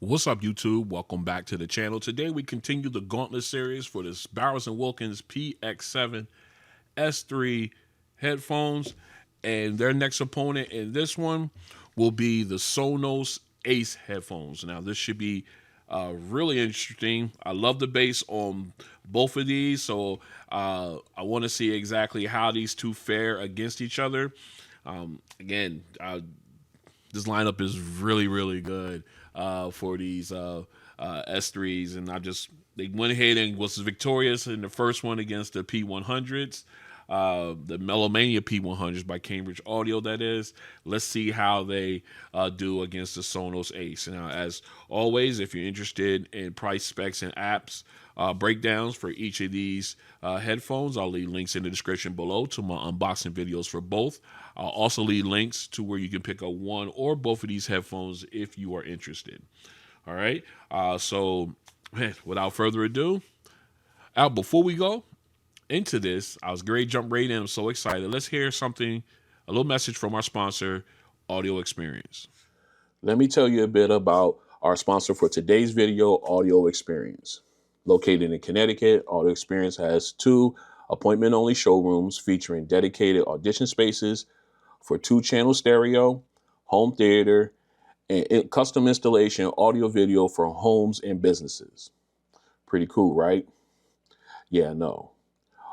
What's up, YouTube? Welcome back to the channel. Today we continue the Gauntlet Series for this Bowers Wilkins Px7 S3 headphones, and their next opponent in this one will be the Sonos Ace Headphones. Now, this should be really interesting. I love the bass on both of these, so I want to see exactly how these two fare against each other. Again, this lineup is really, really good for these S3s, and they went ahead and was victorious in the first one against the P100s, the Melomania P100s by Cambridge Audio. That is. Let's see how they do against the Sonos Ace. Now, as always, if you're interested in price, specs, and apps breakdowns for each of these headphones, I'll leave links in the description below to my unboxing videos for both. I'll also leave links to where you can pick up one or both of these headphones if you are interested. All right. Without further ado, before we go into this, I was great jump right in. I'm so excited. Let's hear a little message from our sponsor, Audio Experience. Let me tell you a bit about our sponsor for today's video, Audio Experience. Located in Connecticut, Audio Experience has 2 appointment-only showrooms featuring dedicated audition spaces for 2-channel stereo, home theater, and custom installation audio video for homes and businesses. Pretty cool, right? Yeah, no.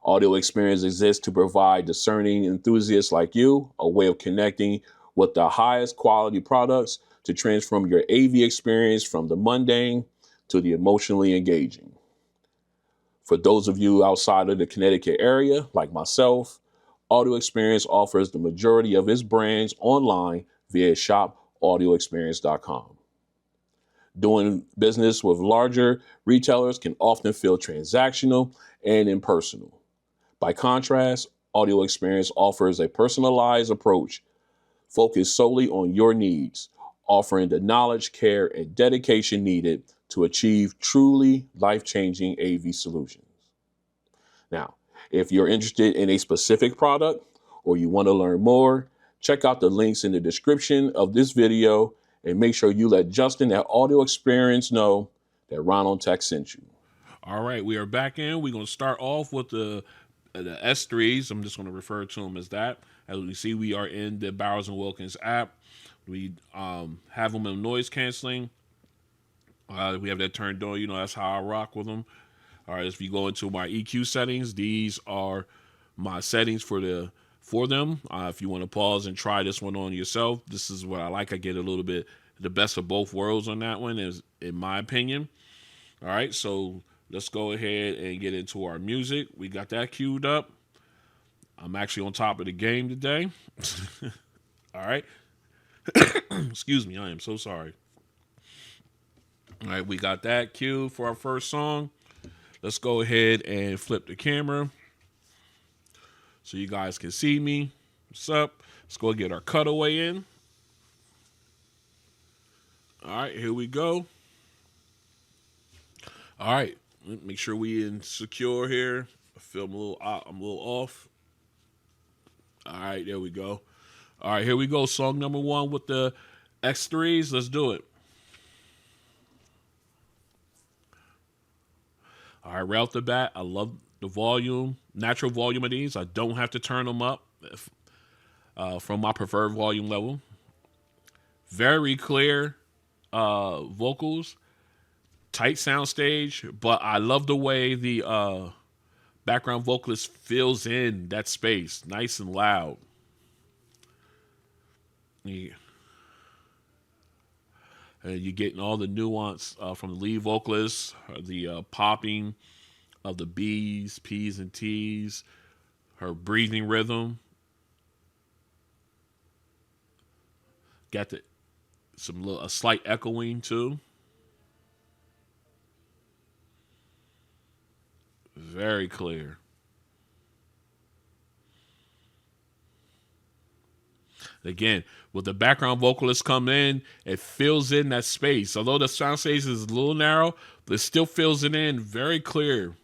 Audio Experience exists to provide discerning enthusiasts like you a way of connecting with the highest quality products to transform your AV experience from the mundane to the emotionally engaging. For those of you outside of the Connecticut area, like myself, Audio Experience offers the majority of its brands online via shopaudioexperience.com. Doing business with larger retailers can often feel transactional and impersonal. By contrast, Audio Experience offers a personalized approach focused solely on your needs, offering the knowledge, care, and dedication needed to achieve truly life-changing AV solutions. Now, if you're interested in a specific product or you want to learn more, check out the links in the description of this video and make sure you let Justin at Audio Experience know that Ron on Tech sent you. All right, we are back in. We're going to start off with the S3s. I'm just going to refer to them as that. As we see, we are in the Bowers and Wilkins app. We have them in noise canceling. We have that turned on. You know, that's how I rock with them. All right, if you go into my EQ settings, these are my settings for them. If you want to pause and try this one on yourself, this is what I like. I get a little bit the best of both worlds on that one, is in my opinion. All right, so let's go ahead and get into our music. We got that queued up. I'm actually on top of the game today. All right. Excuse me, I am so sorry. All right, we got that queued for our first song. Let's go ahead and flip the camera so you guys can see me. What's up? Let's go get our cutaway in. All right, here we go. All right, make sure we in secure here. I feel I'm a little off. All right, there we go. All right, here we go. Song number 1 with the X3s. Let's do it. All right, right off the bat, I love the volume, natural volume of these. I don't have to turn them up from my preferred volume level. Very clear vocals, tight soundstage, but I love the way the background vocalist fills in that space, nice and loud. Yeah. And you're getting all the nuance from the lead vocalist, the popping of the B's, P's, and T's, her breathing rhythm. Got a slight echoing too. Very clear. Again, with the background vocalist come in, it fills in that space. Although the sound space is a little narrow, but it still fills it in very clear.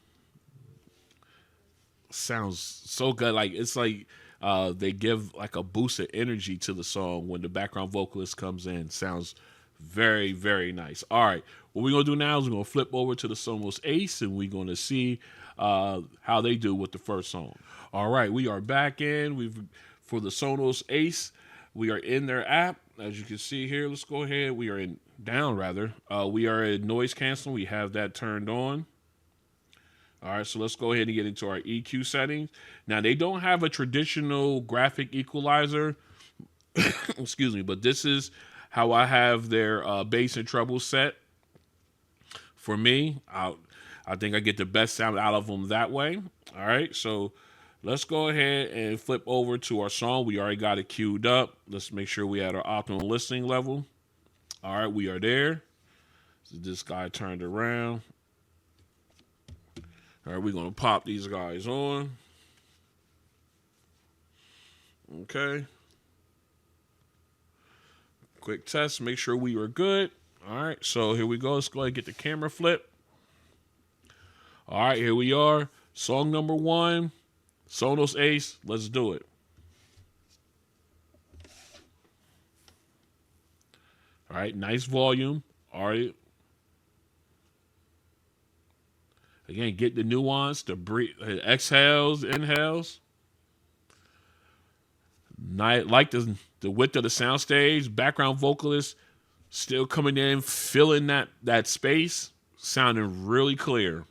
Sounds so good. Like it's like they give like a boost of energy to the song when the background vocalist comes in. Sounds Very, very nice. All right. What we're going to do now is we're going to flip over to the Sonos Ace, and we're going to see how they do with the first song. All right. We are back in. For the Sonos Ace, we are in their app. As you can see here, let's go ahead. We are in down, rather. We are in noise canceling. We have that turned on. All right, so let's go ahead and get into our EQ settings. Now, they don't have a traditional graphic equalizer, excuse me, but this is how I have their bass and treble set. For me, I think I get the best sound out of them that way. All right, so let's go ahead and flip over to our song. We already got it queued up. Let's make sure we at our optimal listening level. All right, we are there. So this guy turned around. All right, we're going to pop these guys on. Okay. Quick test, make sure we are good. All right, so here we go. Let's go ahead and get the camera flip. All right, here we are. Song number 1, Sonos Ace. Let's do it. All right, nice volume. All right. Again, get the nuance, the exhales, inhales. Like the width of the soundstage. Background vocalist still coming in, filling that space, sounding really clear.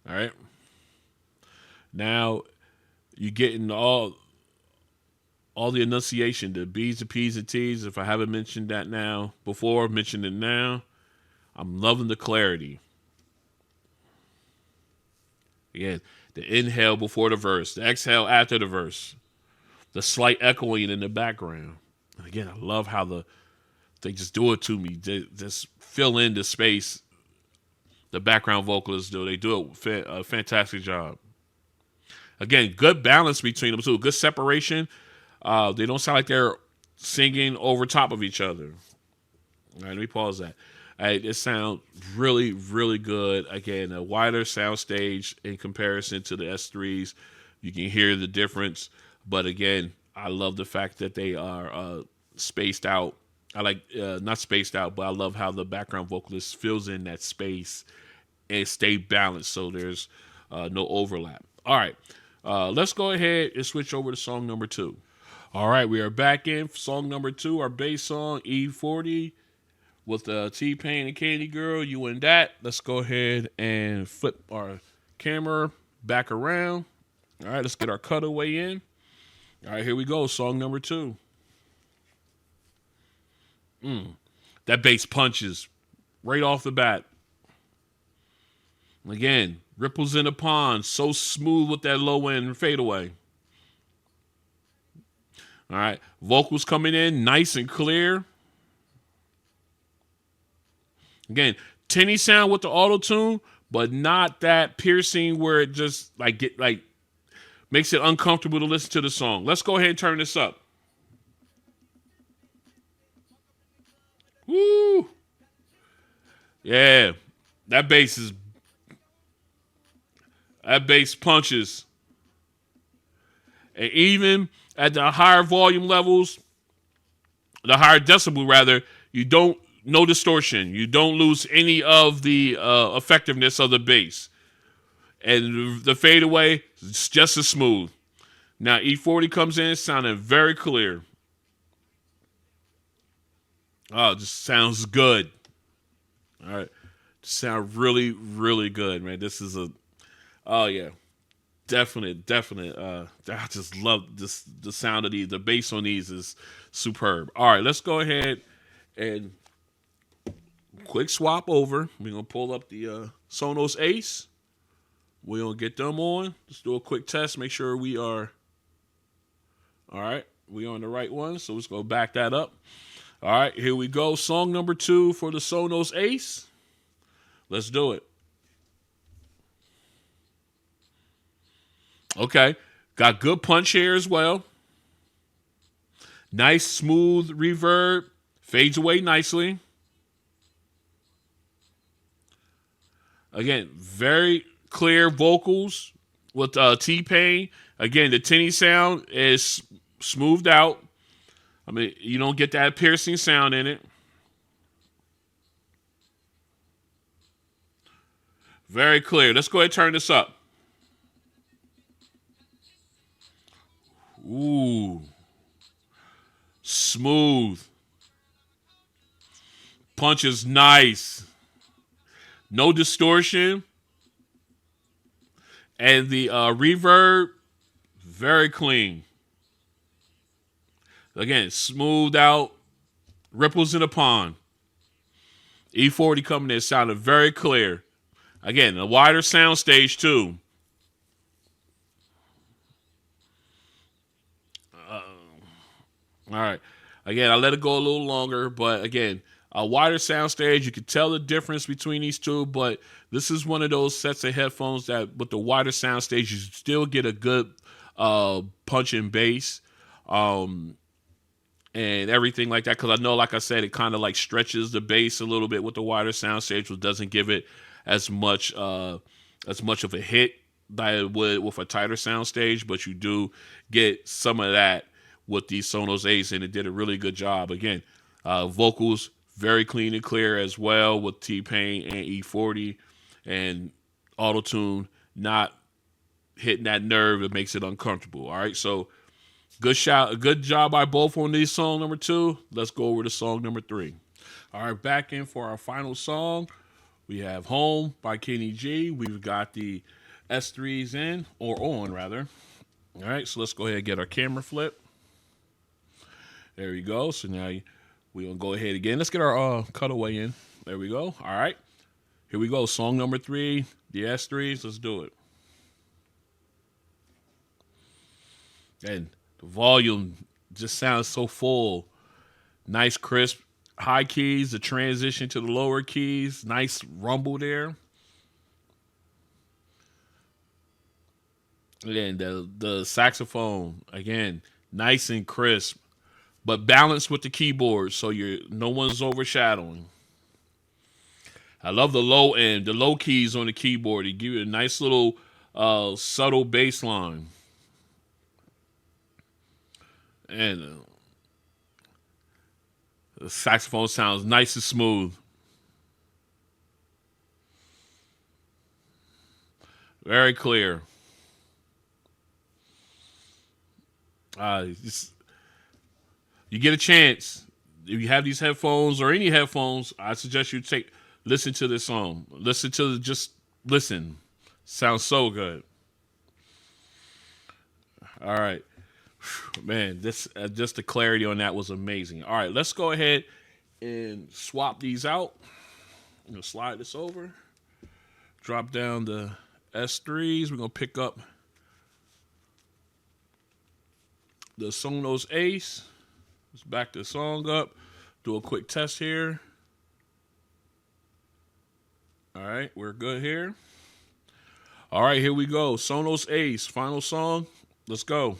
All right. Now you're getting all the enunciation, the B's, the P's, and T's. If I haven't mentioned that now before, mention it now. I'm loving the clarity. Again, the inhale before the verse, the exhale after the verse, the slight echoing in the background. And again, I love how they just do it to me. They just fill in the space the background vocalists do. They do a fantastic job. Again, good balance between them too. Good separation. They don't sound like they're singing over top of each other. All right, let me pause that. It sounds really, really good. Again, a wider sound stage in comparison to the S3s. You can hear the difference. But again, I love the fact that they are spaced out. I like, not spaced out, but I love how the background vocalist fills in that space and stay balanced so there's no overlap. All right, let's go ahead and switch over to song number 2. All right, we are back in song number 2, our bass song, E40. With T-Pain and Candy Girl, you and that. Let's go ahead and flip our camera back around. All right, let's get our cutaway in. All right, here we go. Song number 2. That bass punches right off the bat. Again, ripples in the pond. So smooth with that low end fadeaway. All right, vocals coming in nice and clear. Again, tinny sound with the auto tune, but not that piercing where it just makes it uncomfortable to listen to the song. Let's go ahead and turn this up. Woo! Yeah, that bass punches. And even at the higher volume levels, the higher decibel rather, you don't. No distortion. You don't lose any of the effectiveness of the bass. And the fadeaway is just as smooth. Now, E40 comes in sounding very clear. Oh, it just sounds good. All right. Sound really, really good, man. This is oh, yeah. Definite. I just love this. The sound of the bass on these is superb. All right, let's go ahead and quick swap over. We're going to pull up the Sonos Ace. We're going to get them on. Let's do a quick test. Make sure we are. All right. We on the right one. So let's go back that up. All right. Here we go. Song number 2 for the Sonos Ace. Let's do it. Okay. Got good punch here as well. Nice smooth reverb. Fades away nicely. Again, very clear vocals with T-Pain. Again, the tinny sound is smoothed out. I mean, you don't get that piercing sound in it. Very clear. Let's go ahead and turn this up. Ooh, smooth. Punch is nice. No distortion. And the reverb, very clean. Again, smoothed out. Ripples in a pond. E40 coming in sounded very clear. Again, a wider sound stage too. All right. Again, I let it go a little longer, but again, a wider sound stage. You can tell the difference between these two, but this is one of those sets of headphones that with the wider sound stage, you still get a good punch and bass. And everything like that, because I know, like I said, it kind of like stretches the bass a little bit with the wider sound stage, which doesn't give it as much of a hit that it would with a tighter sound stage, but you do get some of that with the Sonos Ace, and it did a really good job. Again, vocals very clean and clear as well with T-Pain and E40, and auto-tune not hitting that nerve that makes it uncomfortable. All right, so good job by both on this song number 2. Let's go over to song number 3. All right, back in for our final song. We have Home by Kenny G. We've got the S3s in, or on rather. All right, so let's go ahead and get our camera flip. There we go. So now we're going to go ahead again. Let's get our cutaway in. There we go. All right, here we go. Song number 3, the S3s. Let's do it. And the volume just sounds so full. Nice, crisp, high keys, the transition to the lower keys. Nice rumble there. And the saxophone, again, nice and crisp, but balanced with the keyboard so no one's overshadowing. I love the low end, the low keys on the keyboard. They give you a nice little subtle bass line. And the saxophone sounds nice and smooth. Very clear. You get a chance. If you have these headphones or any headphones, I suggest you listen to this song. Listen. Sounds so good. All right. Man, just the clarity on that was amazing. All right, let's go ahead and swap these out. I'm gonna slide this over. Drop down the S3s. We're gonna pick up the Sonos Ace. Let's back the song up. Do a quick test here. All right, we're good here. All right, here we go. Sonos Ace, final song. Let's go.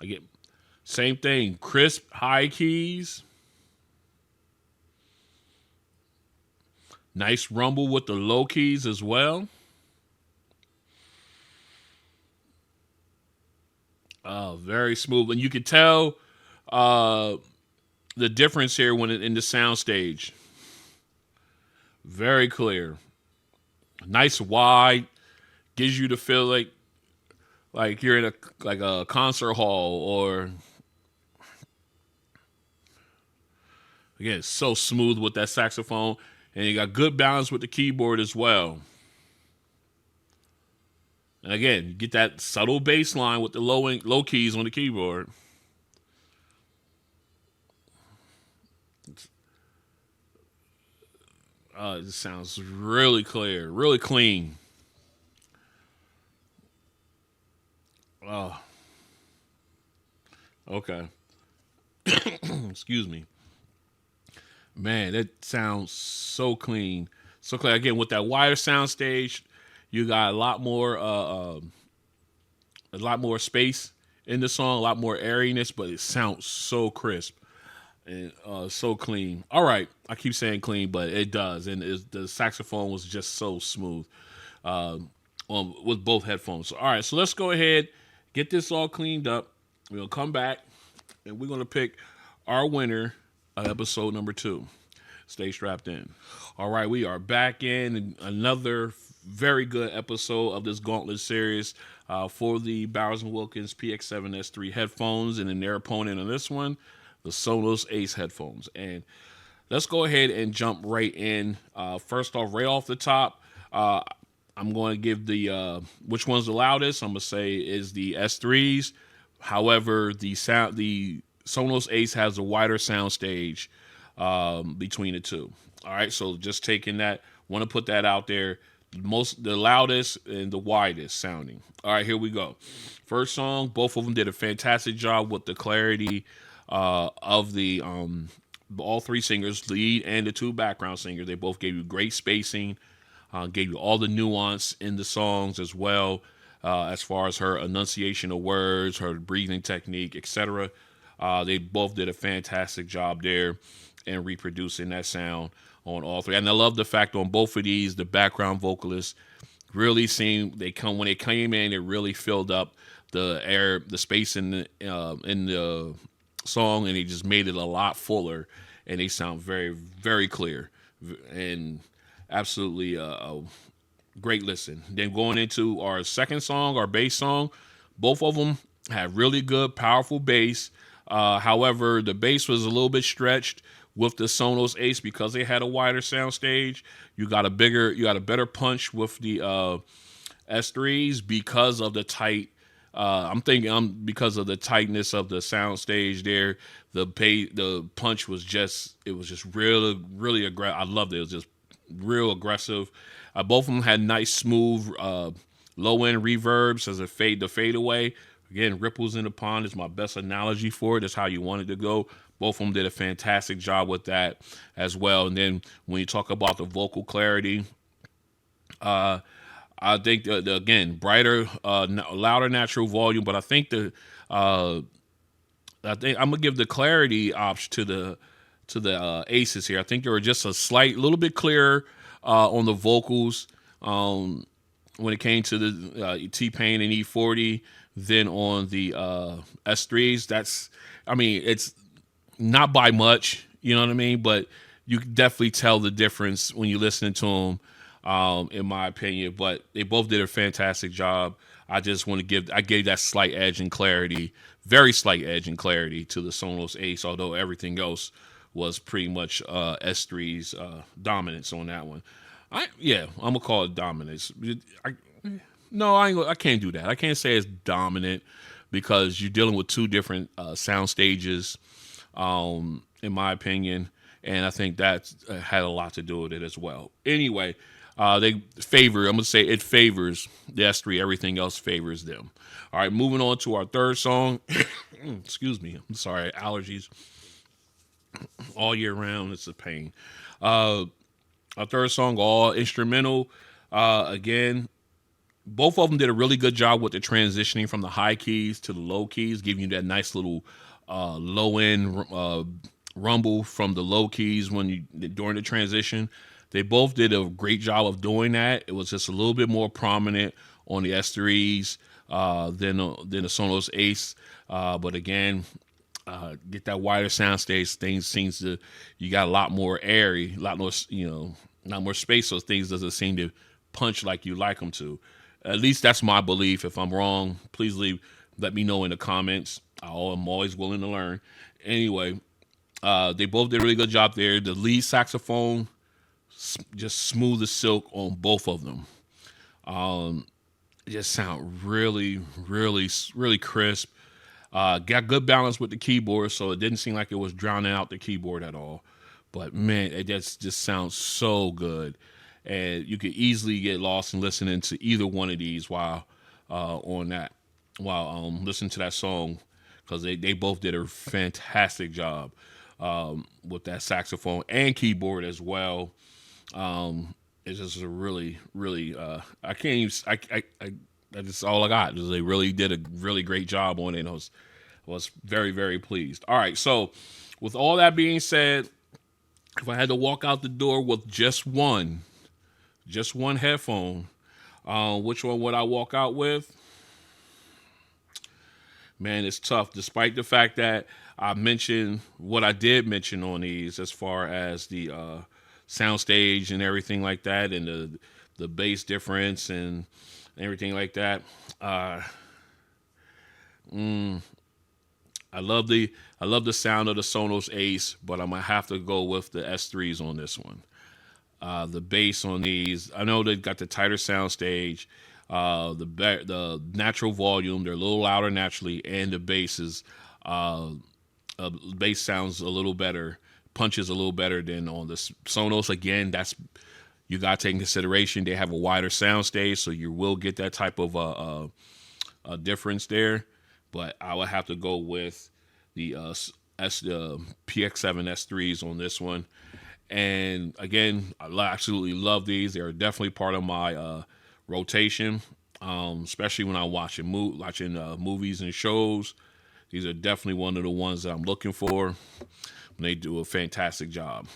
Again, same thing. Crisp, high keys. Nice rumble with the low keys as well. Very smooth. And you can tell the difference here when in the sound stage. Very clear. Nice wide. Gives you the feel like you're in a concert hall, or again, it's so smooth with that saxophone, and you got good balance with the keyboard as well. And again, you get that subtle bass line with the low keys on the keyboard. It just sounds really clear, really clean. Oh, okay. Excuse me. Man, that sounds so clean. So clear. Again, with that wider sound stage, you got a lot more space in the song, a lot more airiness, but it sounds so crisp and so clean. All right, I keep saying clean, but it does, and the saxophone was just so smooth with both headphones. All right, so let's go ahead, get this all cleaned up. We'll come back and we're going to pick our winner of episode number 2. Stay strapped in. All right, we are back in another very good episode of this Gauntlet Series for the Bowers Wilkins Px7 S3 headphones, and then their opponent on this one, the Sonos Ace Headphones. And let's go ahead and jump right in. First off, right off the top, I'm going to give the which one's the loudest. I'm going to say is the S3s. However, the Sonos Ace has a wider sound stage between the two. All right, so just taking that, want to put that out there. The loudest and the widest sounding. All right, here we go. First song, both of them did a fantastic job with the clarity of the all 3 singers, lead and the 2 background singers. They both gave you great spacing, gave you all the nuance in the songs as well, as far as her enunciation of words, her breathing technique, etc. They both did a fantastic job there in reproducing that sound on all 3. And I love the fact on both of these, the background vocalists really seemed when they came in, it really filled up the space in the song, and they just made it a lot fuller, and they sound very, very clear and absolutely a great listen. Then going into our second song, our bass song, both of them had really good, powerful bass. However, the bass was a little bit stretched with the Sonos Ace because they had a wider sound stage. You got a better punch with the S3s because of the tight. Because of the tightness of the sound stage there. The punch was just really, really aggressive. I loved it. It was just real aggressive. Both of them had nice, smooth, low end reverbs as the fade away. Again, ripples in the pond is my best analogy for it. That's how you want it to go. Both of them did a fantastic job with that as well. And then when you talk about the vocal clarity, I think again, brighter, louder natural volume, but I think I'm gonna give the clarity option to the Aces here. I think they were just a little bit clearer on the vocals when it came to the T-Pain and E40 than on the S3s. It's not by much, you know what I mean, but you can definitely tell the difference when you're listening to them. In my opinion, but they both did a fantastic job. I gave that slight edge and clarity, very slight edge and clarity to the Sonos Ace, although everything else was pretty much S3's dominance on that one. I'm gonna call it dominance. I can't do that. I can't say it's dominant because you're dealing with 2 different sound stages, in my opinion, and I think that had a lot to do with it as well. Anyway. I'm going to say it favors the S3. Everything else favors them. All right, moving on to our third song. Excuse me. I'm sorry. Allergies all year round. It's a pain. Our third song, all instrumental. Again, both of them did a really good job with the transitioning from the high keys to the low keys, giving you that nice little low end rumble from the low keys during the transition. They both did a great job of doing that. It was just a little bit more prominent on the S3s than the Sonos Ace. But again, get that wider soundstage. You got a lot more airy, a lot more, not more space. So things doesn't seem to punch like you like them to. At least that's my belief. If I'm wrong, please let me know in the comments. I'm always willing to learn. Anyway, they both did a really good job there. The lead saxophone, just smooth as silk on both of them. It just sound really, really, really crisp. Got good balance with the keyboard, so it didn't seem like it was drowning out the keyboard at all. But man, it just sounds so good, and you could easily get lost in listening to either one of these while listening to that song, because they both did a fantastic job with that saxophone and keyboard as well. It's just a really, really, that's all I got. They really did a really great job on it. And I was very, very pleased. All right. So with all that being said, if I had to walk out the door with just one headphone, which one would I walk out with? man, it's tough. Despite the fact that I mentioned what I did mention on these, as far as the soundstage and everything like that, and the bass difference and everything like that. I love the sound of the Sonos Ace, but I'm gonna have to go with the S3s on this one. The bass on these, I know they've got the tighter soundstage, the natural volume. They're a little louder naturally, and the bass sounds a little better, punches a little better than on the Sonos. Again, that's, you got to take in consideration they have a wider soundstage, so you will get that type of a difference there. But I would have to go with the Px7 S3s on this one. And again, I absolutely love these. They're definitely part of my rotation, especially when I'm watching movies and shows. These are definitely one of the ones that I'm looking for. They do a fantastic job.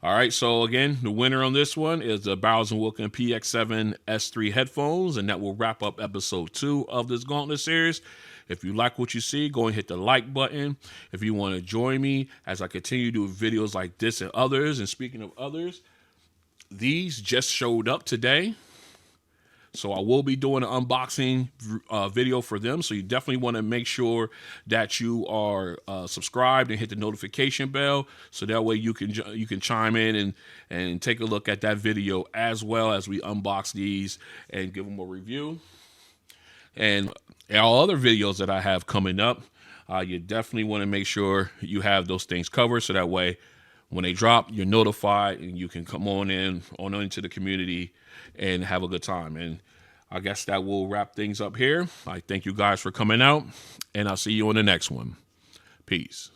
All right, so again, the winner on this one is the Bowers Wilkins Px7 S3 headphones, and that will wrap up episode 2 of this Gauntlet series. If you like what you see, go and hit the like button. If you want to join me as I continue to do videos like this and others, and speaking of others, these just showed up today. So I will be doing an unboxing video for them. So you definitely want to make sure that you are subscribed and hit the notification bell, so that way you can chime in and take a look at that video as well as we unbox these and give them a review. And all other videos that I have coming up, you definitely want to make sure you have those things covered, so that way when they drop, you're notified and you can come on into the community and have a good time. And I guess that will wrap things up here. I thank you guys for coming out, and I'll see you on the next one. Peace.